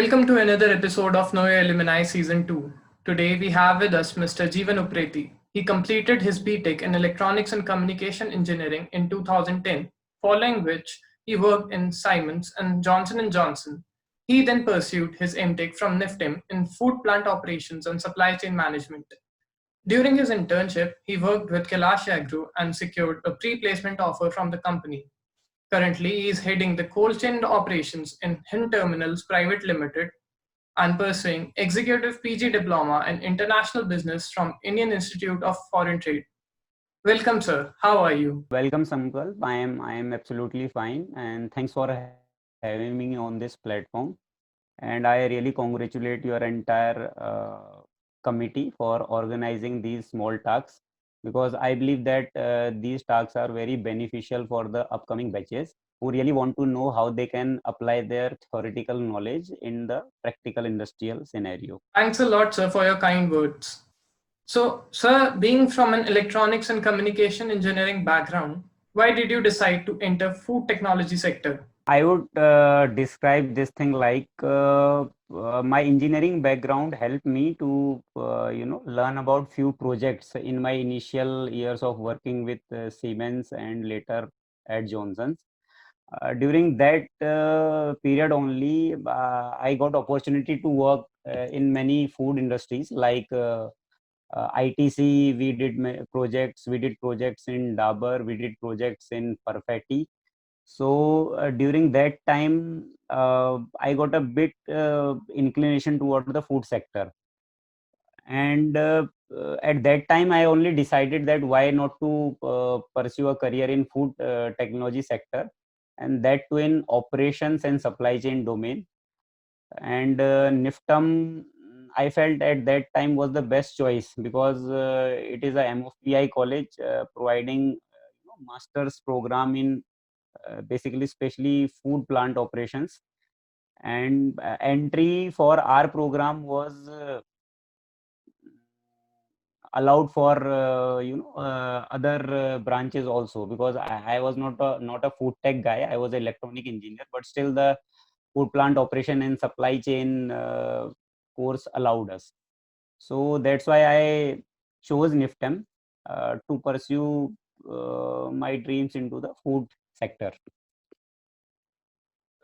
Welcome to another episode of Know Your Alumni Season 2. Today we have with us Mr. Jeevan Upreti. He completed his BTech in Electronics and Communication Engineering in 2010, following which he worked in Siemens and Johnson & Johnson. He then pursued his MTech from NIFTEM in Food Plant Operations and Supply Chain Management. During his internship, he worked with Kailash Agro and secured a pre-placement offer from the company. Currently, he is heading the cold chain operations in Hind Terminals Private Limited and pursuing Executive PG Diploma in International Business from Indian Institute of Foreign Trade. Welcome, sir. How are you? Welcome, Sankalp. I am absolutely fine, and thanks for having me on this platform. And I really congratulate your entire committee for organizing these small talks, because I believe that these talks are very beneficial for the upcoming batches who really want to know how they can apply their theoretical knowledge in the practical industrial scenario. Thanks a lot, sir, for your kind words. So, sir, being from an electronics and communication engineering background, why did you decide to enter food technology sector? I would describe this thing like my engineering background helped me to learn about few projects in my initial years of working with Siemens and later at Johnson's. During that period only, I got opportunity to work in many food industries like ITC. We did projects. We did projects in Dabur. We did projects in Perfetti. So during that time, I got a bit inclination toward the food sector, and at that time, I only decided that why not to pursue a career in food technology sector, and that too in operations and supply chain domain. And NIFTAM, I felt at that time was the best choice because it is a MFPI college providing master's program in basically especially food plant operations, and entry for our program was allowed for other branches also, because I was not a food tech guy. I was an electronic engineer, but still the food plant operation and supply chain course allowed us. So that's why I chose NIFTEM to pursue my dreams into the food sector.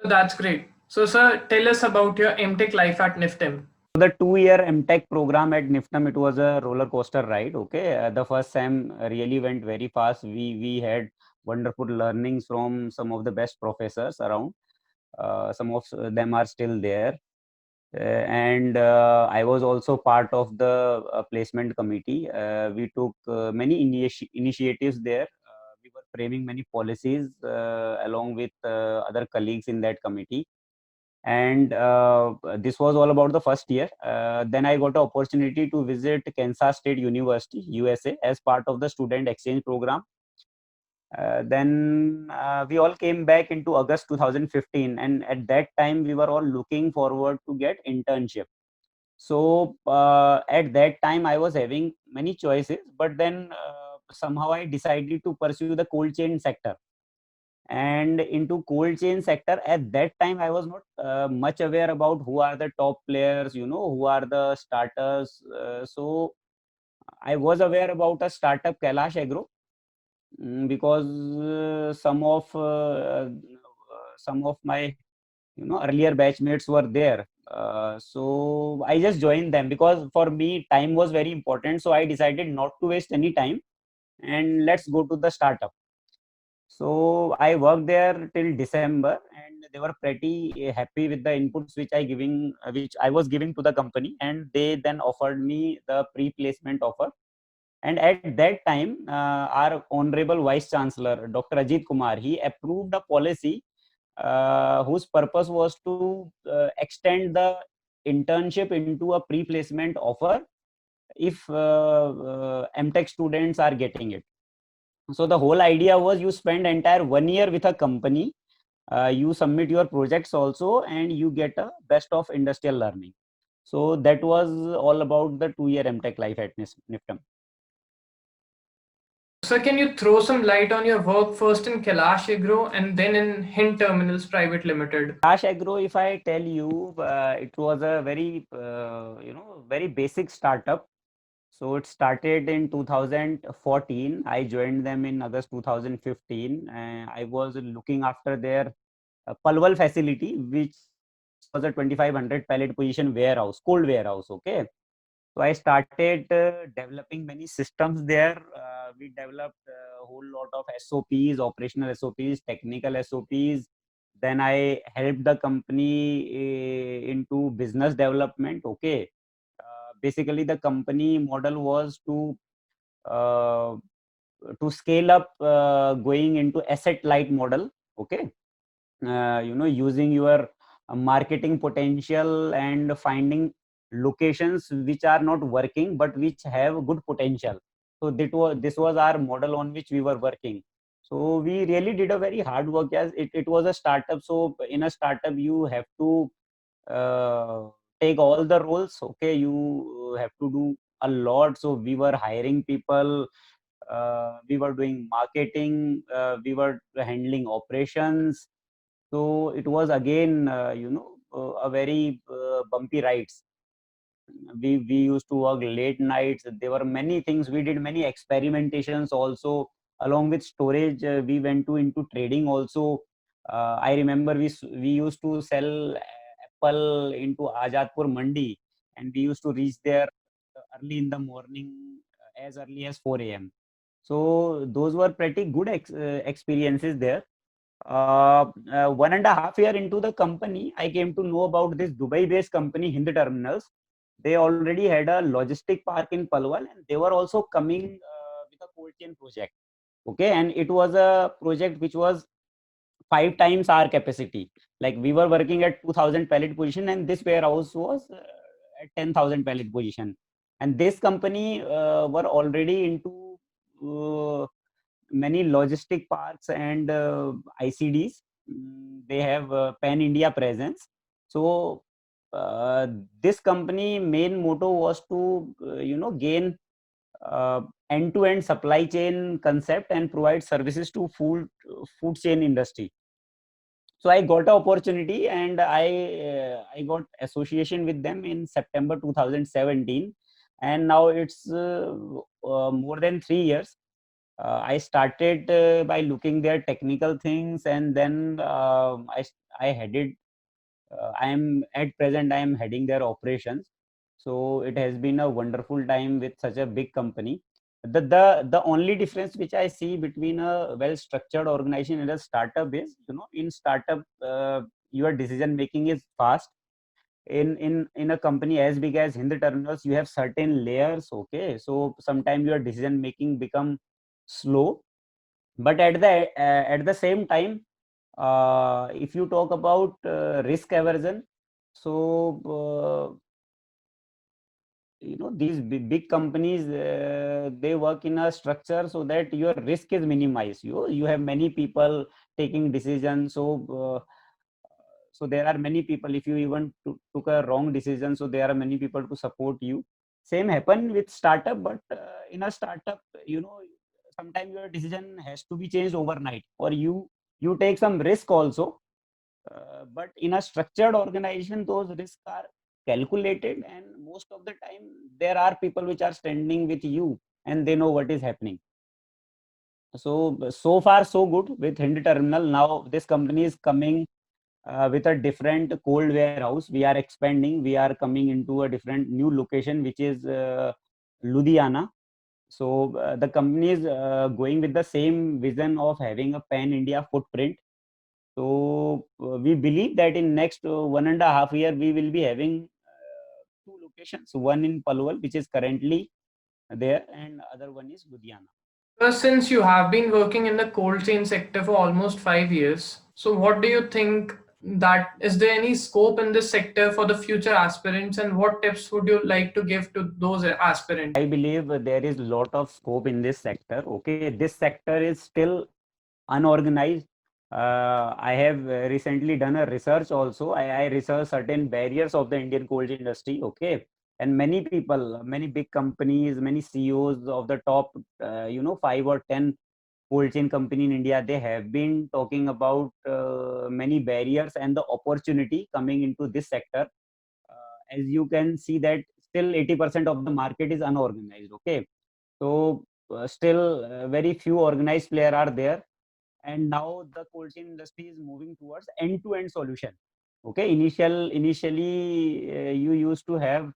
That's great. So, sir, tell us about your MTech life at NIFTEM. The 2-year MTech program at NIFTEM, it was a roller coaster ride. Okay, the first sem really went very fast. We had wonderful learnings from some of the best professors around. Some of them are still there, and I was also part of the placement committee. We took many initiatives there. We were framing many policies along with other colleagues in that committee, and this was all about the first year. Then I got an opportunity to visit Kansas State University, USA, as part of the student exchange program. Then we all came back into August 2015, and at that time we were all looking forward to get internship. So at that time I was having many choices, but then somehow I decided to pursue the cold chain sector. And into cold chain sector, at that time I was not much aware about who are the top players, who are the starters. So I was aware about a startup, Kailash Agro, because some of my earlier batchmates were there. So I just joined them because for me time was very important. So I decided not to waste any time and let's go to the startup. So I worked there till December, and they were pretty happy with the inputs which I was giving to the company, and they then offered me the pre-placement offer. And at that time, our honorable Vice Chancellor, Dr. Ajit Kumar, he approved a policy whose purpose was to extend the internship into a pre-placement offer if MTech students are getting it. So the whole idea was you spend entire 1 year with a company, you submit your projects also, and you get a best of industrial learning. So that was all about the 2-year MTech life at NIFTEM. So can you throw some light on your work first in Kailash Agro and then in Hind Terminals Private Limited? Kailash Agro, if I tell you, it was a very, very basic startup. So it started in 2014. I joined them in August 2015. I was looking after their Palwal facility, which was a 2500 pallet position warehouse, cold warehouse. Okay. So I started developing many systems there. We developed a whole lot of SOPs, operational SOPs, technical SOPs. Then I helped the company into business development. Okay. Basically, the company model was uh, to scale up, going into asset light model. Okay. Using your marketing potential and finding locations which are not working but which have good potential. So this was our model on which we were working. So we really did a very hard work, as it was a startup. So in a startup you have to uh, take all the roles. Okay, you have to do a lot. So we were hiring people, we were doing marketing, we were handling operations. So it was again, a very bumpy rides. We used to work late nights. There were many things. We did many experimentations also. Along with storage, we went to into trading also. I remember we used to sell apple into Azadpur Mandi, and we used to reach there early in the morning, as early as 4 a.m. So those were pretty good experiences there. 1.5 year into the company, I came to know about this Dubai-based company, Hind Terminals. They already had a logistic park in Palwal, and they were also coming with a cold chain project. Okay, and it was a project which was 5 times our capacity. Like we were working at 2000 pallet position, and this warehouse was at 10,000 pallet position. And this company were already into many logistic parks and ICDs. They have pan India presence. So this company main motto was to gain end-to-end supply chain concept and provide services to food chain industry. So I got an opportunity, and I got association with them in September 2017, and now it's more than 3 years. I started by looking their technical things, and then I headed. I am at present. I am heading their operations. So it has been a wonderful time with such a big company. The only difference which I see between a well structured organization and a startup is, in startup your decision making is fast. In a company as big as Hind Terminals, you have certain layers. Okay, so sometimes your decision making become slow, but at the same time, if you talk about risk aversion, so these big companies, they work in a structure so that your risk is minimized. You have many people taking decisions. So there are many people. If you even took a wrong decision, so there are many people to support you. Same happen with startup, but in a startup, sometimes your decision has to be changed overnight, or you take some risk also. But in a structured organization, those risks are calculated, and most of the time there are people which are standing with you, and they know what is happening. So far so good with Hind Terminal. Now this company is coming with a different cold warehouse. We are expanding. We are coming into a different new location, which is Ludhiana. So the company is going with the same vision of having a pan India footprint. So we believe that in next 1.5 year we will be having two locations. One in Palwal, which is currently there, and other one is Ludhiana. Since you have been working in the cold chain sector for almost 5 years, so what do you think, that is there any scope in this sector for the future aspirants, and what tips would you like to give to those aspirants? I believe there is a lot of scope in this sector. Okay, this sector is still unorganized. I have recently done a research also. I researched certain barriers of the Indian coal industry. Okay, and many people, many big companies, many CEOs of the top 5 or 10 cold chain company in India, they have been talking about many barriers and the opportunity coming into this sector. As you can see that still 80% of the market is unorganized. Okay, so still very few organized player are there, and now the cold chain industry is moving towards end-to-end solution. Okay, initially you used to have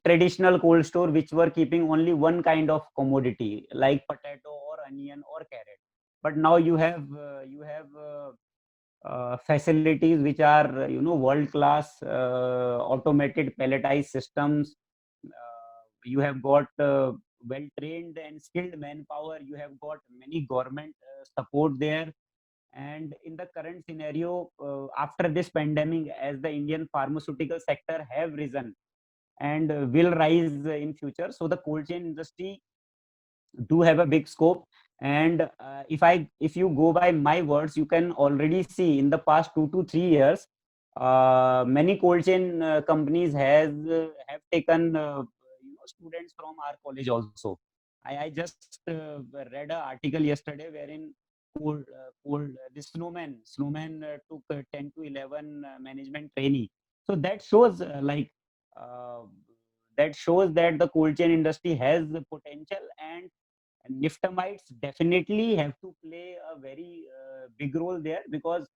traditional cold store which were keeping only one kind of commodity like potato or onion or carrot, but now you have facilities which are world class, automated palletized systems. You have got well trained and skilled manpower, you have got many government support there. And in the current scenario, after this pandemic, as the Indian pharmaceutical sector have risen and will rise in future, so the cold chain industry do have a big scope. And if you go by my words, you can already see in the past 2 to 3 years, many cold chain companies have taken students from our college also. I just read an article yesterday wherein this snowman took 10 to 11 management trainee. So that shows uh, that the cold chain industry has the potential, and Niftamites definitely have to play a very big role there, because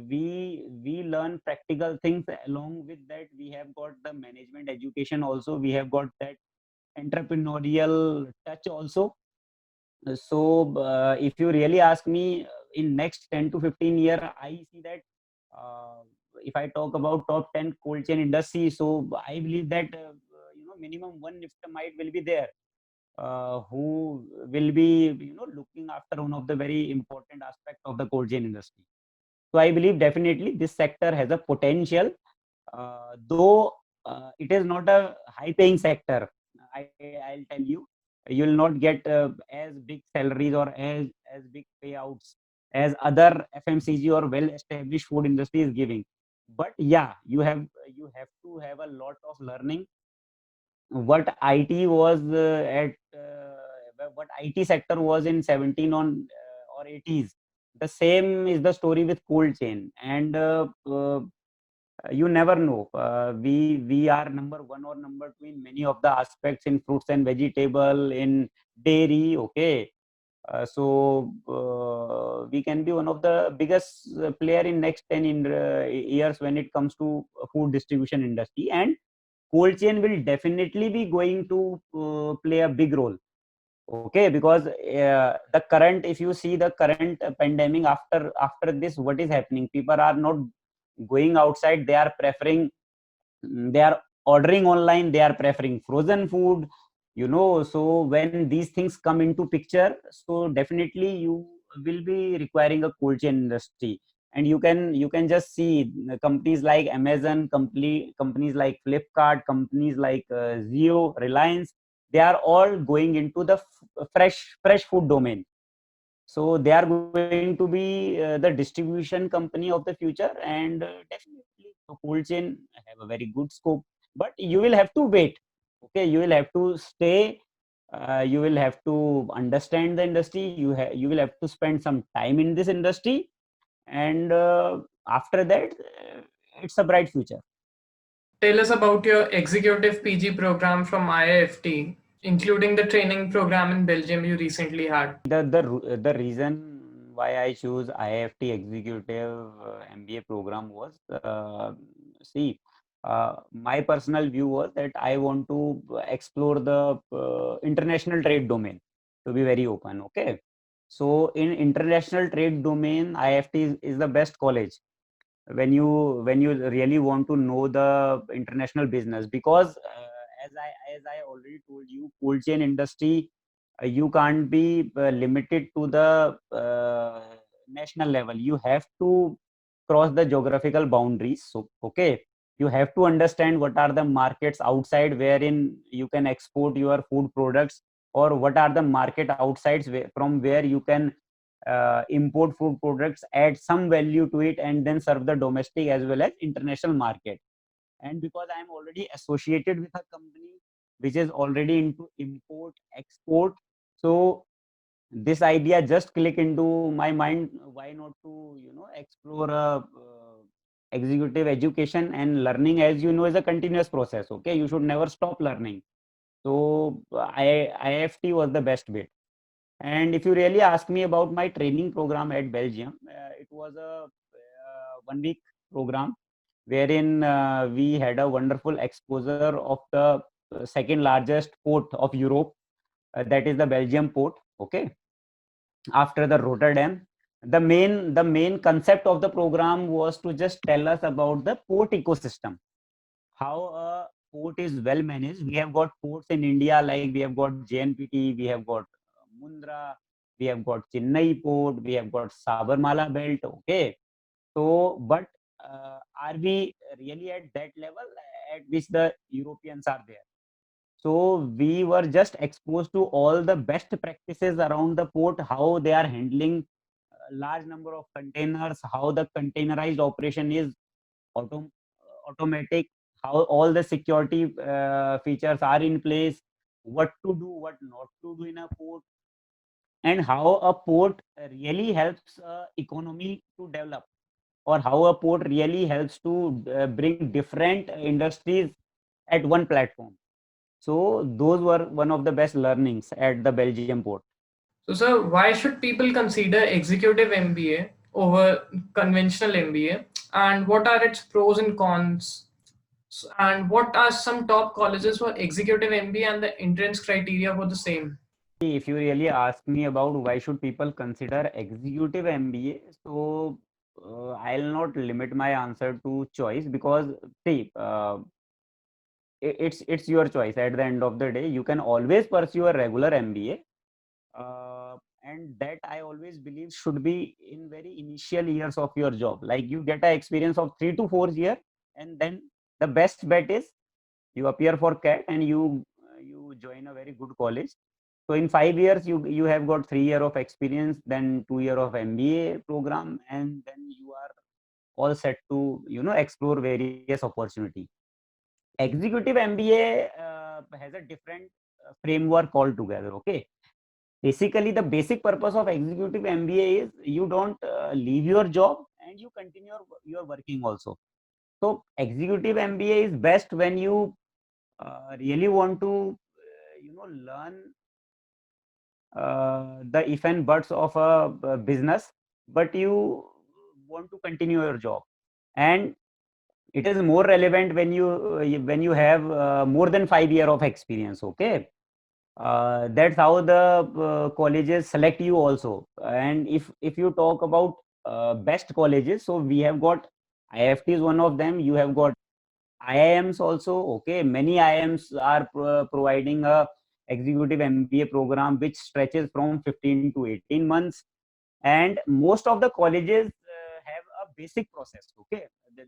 we learn practical things. Along with that, we have got the management education also, we have got that entrepreneurial touch also. So if you really ask me, in next 10 to 15 year, I see that uh, if I talk about top 10 cold chain industry, so I believe that minimum one Niftamite will be there, who will be looking after one of the very important aspects of the cold chain industry. So I believe definitely this sector has a potential, though it is not a high paying sector. I'll tell you, you will not get as big salaries or as big payouts as other FMCG or well established food industry is giving. But yeah, you have to have a lot of learning. What IT was what IT sector was in 17 on or 80s, the same is the story with cold chain. And you never know, we are number one or number two in many of the aspects, in fruits and vegetable, in dairy. Okay, we can be one of the biggest player in next 10 years when it comes to food distribution industry. And cold chain will definitely be going to play a big role. Okay, because the current, if you see the current pandemic, after this, what is happening, people are not going outside, they are preferring, they are ordering online, they are preferring frozen food. So when these things come into picture, so definitely you will be requiring a cold chain industry. And you can just see companies like Amazon, companies like Flipkart, companies like Zio, Reliance, they are all going into the fresh food domain. So they are going to be the distribution company of the future. And definitely the cold chain have a very good scope, but you will have to wait. Okay, you will have to stay, you will have to understand the industry, you will have to spend some time in this industry. And after that, it's a bright future. Tell us about your executive PG program from IIFT, including the training program in Belgium you recently had. The reason why I choose IIFT executive MBA program was, see, my personal view was that I want to explore the international trade domain, to be very open. Okay, so in international trade domain, IIFT is the best college when you really want to know the international business. Because as I already told you, cold chain industry, you can't be limited to the national level, you have to cross the geographical boundaries. So okay, you have to understand what are the markets outside wherein you can export your food products, or what are the market outsides from where you can import food products, add some value to it, and then serve the domestic as well as international market. and because I am already associated with a company which is already into import export, so this idea just click into my mind, why not to explore executive education. And learning, as you know, is a continuous process. Okay, you should never stop learning. So IFT was the best bit. And if you really ask me about my training program at Belgium, it was a 1 week program wherein we had a wonderful exposure of the second largest port of Europe, that is the Belgium port. Okay, after the Rotterdam. The main concept of the program was to just tell us about the port ecosystem, how a port is well managed. We have got ports in India, like we have got JNPT, we have got Mundra, we have got Chennai port, we have got Sabarmala belt. Okay, so but are we really at that level at which the Europeans are there? So we were just exposed to all the best practices around the port, how they are handling a large number of containers, how the containerized operation is automatic, how all the security features are in place, what to do, what not to do in a port, and how a port really helps economy to develop, or how a port really helps to bring different industries at one platform. So those were one of the best learnings at the Belgium port. So, sir, why should people consider executive MBA over conventional MBA? And what are its pros and cons? And what are some top colleges for executive MBA and the entrance criteria for the same? If you really ask me about why should people consider executive MBA, so I'll not limit my answer to choice, because see, it's your choice. At the end of the day, you can always pursue a regular MBA, and that I always believe should be in very initial years of your job. Like you get a experience of 3 to 4 years, and then the best bet is you appear for CAT and you join a very good college. So in 5 years, you have got 3 years of experience, then 2 years of MBA program, and then you are all set to explore various opportunity. Executive MBA has a different framework altogether. Okay, basically the basic purpose of executive MBA is you don't leave your job and you continue your working also. So executive MBA is best when you really want to learn the if and buts of a business, but you want to continue your job. And it is more relevant when you have more than 5 years of experience. Okay, that's how the colleges select you also. And if you talk about best colleges, so we have got IFT is one of them. You have got IIMs also. Okay, many IIMs are providing a executive MBA program which stretches from 15 to 18 months. And most of the colleges have a basic process. Okay,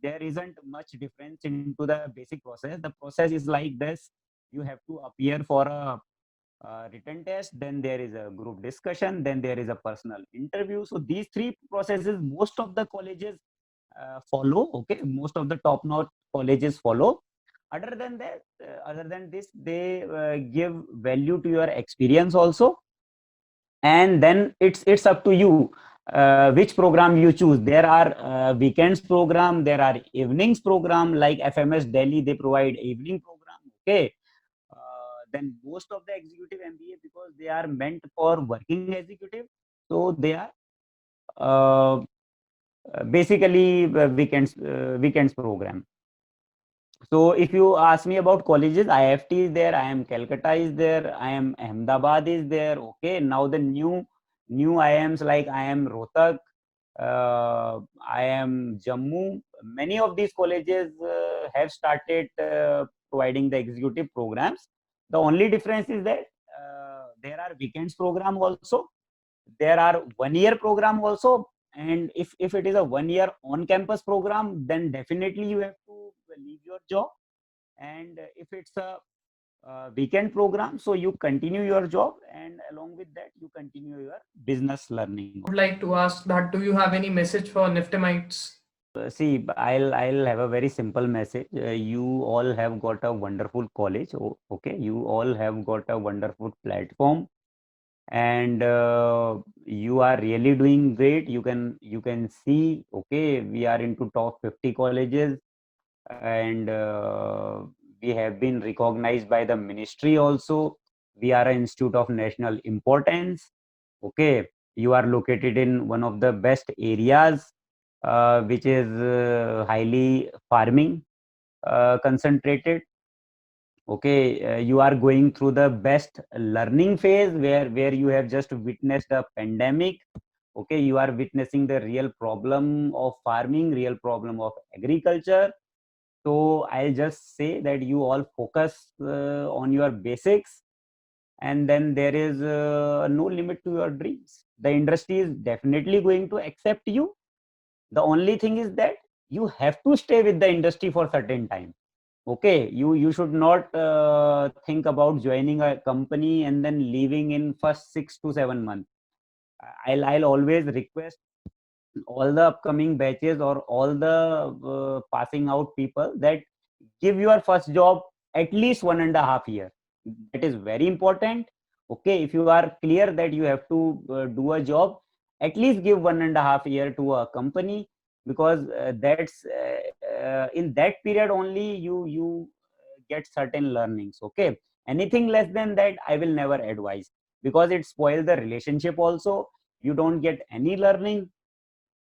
there isn't much difference into the basic process. The process is like this: you have to appear for a written test, then there is a group discussion, then there is a personal interview. So these three processes most of the colleges follow. Okay, most of the top notch colleges follow. Other than this, they give value to your experience also. And then it's up to you which program you choose. There are weekends program, there are evenings program, like FMS Delhi, they provide evening program. Okay, then most of the executive MBA, because they are meant for working executive, so they are uh, basically weekends program. So if you ask me about colleges, IFT is there, I am Calcutta is there, I am Ahmedabad is there. Okay, now the new IIMs, like I am Rohtak, I am Jammu. Many of these colleges have started providing the executive programs. The only difference is that there are weekends program also, there are 1 year program also. And if it is a 1 year on campus program, then definitely you have to leave your job. And if it's a weekend program, so you continue your job, and along with that you continue your business learning. Would like to ask that do you have any message for Niftimites? See, I'll have a very simple message. You all have got a wonderful college. Okay, you all have got a wonderful platform, and you are really doing great. You can see. Okay, we are into top 50 colleges, and we have been recognized by the ministry also. We are an institute of national importance. Okay, you are located in one of the best areas, which is highly farming concentrated. Okay, you are going through the best learning phase where you have just witnessed a pandemic. Okay, you are witnessing the real problem of farming, real problem of agriculture. So I'll just say that you all focus on your basics, and then there is no limit to your dreams. The industry is definitely going to accept you. The only thing is that you have to stay with the industry for certain time. Okay, you should not think about joining a company and then leaving in first 6 to 7 months. I'll always request all the upcoming batches or all the passing out people that give your first job at least 1.5 year. That is very important. Okay, if you are clear that you have to do a job, at least give 1.5 year to a company, because that's in that period only you get certain learnings. Okay, anything less than that I will never advise, because it spoils the relationship also. You don't get any learning,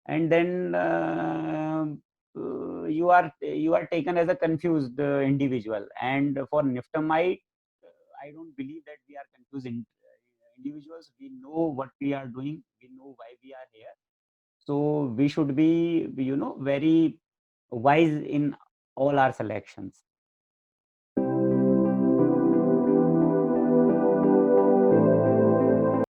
and then you are taken as a confused individual. And for niftamite, I don't believe that we are confused individuals. We know what we are doing, we know why we are here. So we should be very wise in all our selections.